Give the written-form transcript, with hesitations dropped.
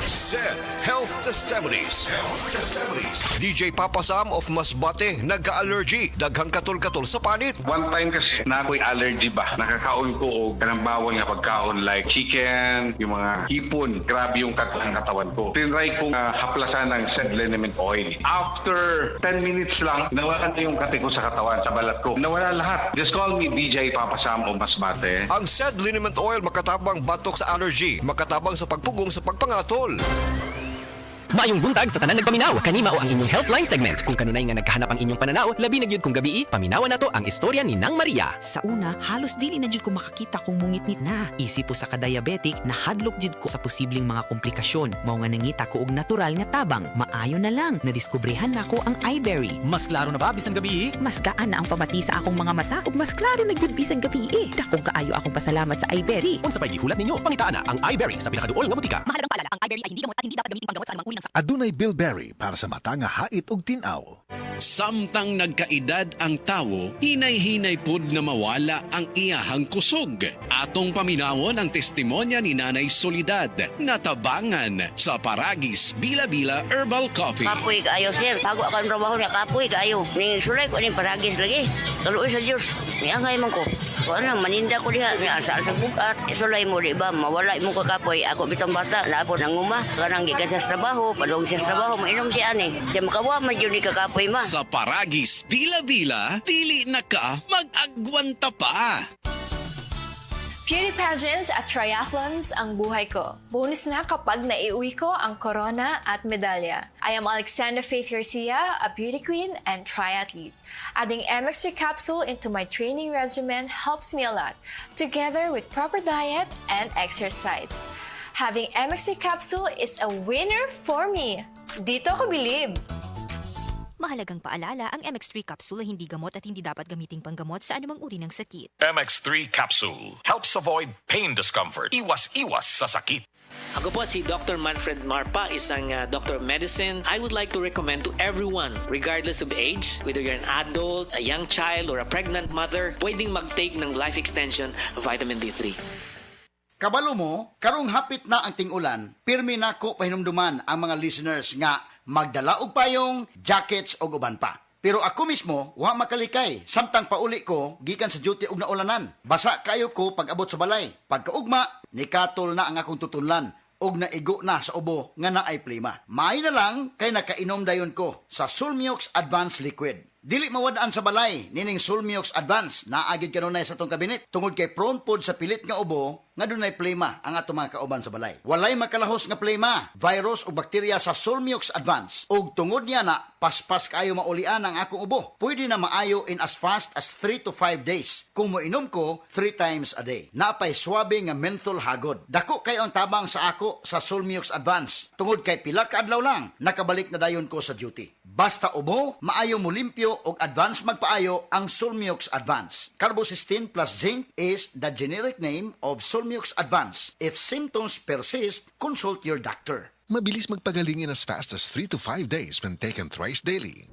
Zed Health Testimonies. DJ Papa Sam of Masbate, nagka-allergy, daghang katol-katol sa panit. One time kasi na ako'y allergy ba, nakakaon ko o kanang bawal nga pagkaon like chicken, yung mga hipon, grabe yung katawan ko. Tinry kong haplasan ng Zed liniment oil. After 10 minutes lang, nawala na yung kate ko sa katawan, sa balat ko. Nawala lahat. Just call me DJ Papa Sam of Masbate. Ang Zed liniment oil makatabang batok sa allergy, makatabang sa pagpugong sa pagpangatol. Maayong buntag sa tanan nagpaminaw. Kanima o ang inyong Healthline segment. Kung kanunay nga nagkahanap ang inyong pananaw, labi na gyud kung gabi, paminawan nato ang istorya ni Nang Maria. Sa una, halos dili na jud ko makakita kung mungitnit na. Isip po sa ka-diabetic, nahadlok jud ko sa posibleng mga komplikasyon. Mao nga nangita ko og natural nga tabang. Maayo na lang, nadiskubrehan nako ang iBerry. Mas klaro na ba bisan gabi? Mas gaan na ang pamati sa akong mga mata ug mas klaro na jud bisan gabi. Dakong kaayo akong pasalamat sa iBerry. Unsa pay gihulat ninyo? Pangitaan na ang iBerry sa pinakaduol nga butika. Mahalagang paalala, ang iBerry ay hindi gamot at hindi dapat gamitin panggamot sa anumang uri ng sakit. Adunay bilberry para sa mata nga hait ug tin-aw. Samtang nagkaedad ang tawo, hinay-hinay pud na mawala ang iyahang kusog. Atong paminawon ang testimonya ni Nanay Solidad, natabangan sa Paragis Bila-Bila Herbal Coffee. Kapoy kaayo, sir. Bago ako ang trabaho niya, kapoy kaayo. Ning sulay ko ning paragis lagi. Kaluoy sa Diyos. Niangay man ko. Kuha na, maninda ko diha. Asa sa bukat. Sulay mo, di ba? Mawala mo ka kapoy. Ako bitang bata. Naapon ang uma. Kanang gikan sa trabaho. Padong sa trabaho. Mainom siya ani. Siya makawa man yun ni kakapoy ma. Sa Paragis Bila-Bila, dili na ka mag-agwanta pa. Beauty pageants at triathlons ang buhay ko. Bonus na kapag naiuwi ko ang corona at medalya. I am Alexandra Faith Garcia, a beauty queen and triathlete. Adding MX3 capsule into my training regimen helps me a lot, together with proper diet and exercise. Having MX3 capsule is a winner for me. Dito ko believe. Mahalagang paalala, ang MX3 capsule ay hindi gamot at hindi dapat gamiting panggamot sa anumang uri ng sakit. MX3 Capsule helps avoid pain discomfort. Iwas-iwas sa sakit. Ako po si Dr. Manfred Marpa, isang Doctor of Medicine. I would like to recommend to everyone, regardless of age, whether you're an adult, a young child, or a pregnant mother, pwedeng mag-take ng Life Extension Vitamin D3. Kabalo mo, karong hapit na ang ting-ulan, pirmi nako pahinumduman ang mga listeners nga magdala og payong, jackets o uban pa. Pero ako mismo, wa makalikay. Samtang pauli ko, gikan sa duty og naulanan. Basa kayo ko pag abot sa balay. Pagkaugma, nikatol na ang akong tutunlan og naigo na sa ubo nga naay plima. Maay na lang kay nakainom dayon ko sa Sulmiox Advanced Liquid. Dili mawadaan sa balay, nining Sulmiox Advance, naagid kanunay sa tong kabinet, tungod kay prone pod sa pilit nga ubo, nga dunay plema ang ato mga kauban sa balay. Walay makalahos nga plema, virus o bakterya sa Sulmiox Advance. Ug tungod niya na, paspas kayo maulian ang akong ubo. Pwede na maayo in as fast as 3 to 5 days. Kung moinom ko, 3 times a day. Napay swabe nga menthol hagod. Dako kayo ang tabang sa ako sa Sulmiox Advance. Tungod kay pila ka adlaw lang, nakabalik na dayon ko sa duty. Basta ubo, maayo mo limpyo og advance magpaayo ang Sulmiox Advance. Carbocysteine plus zinc is the generic name of Sulmiox Advance. If symptoms persist, consult your doctor. Mabilis magpagaling in as fast as 3 to 5 days when taken thrice daily.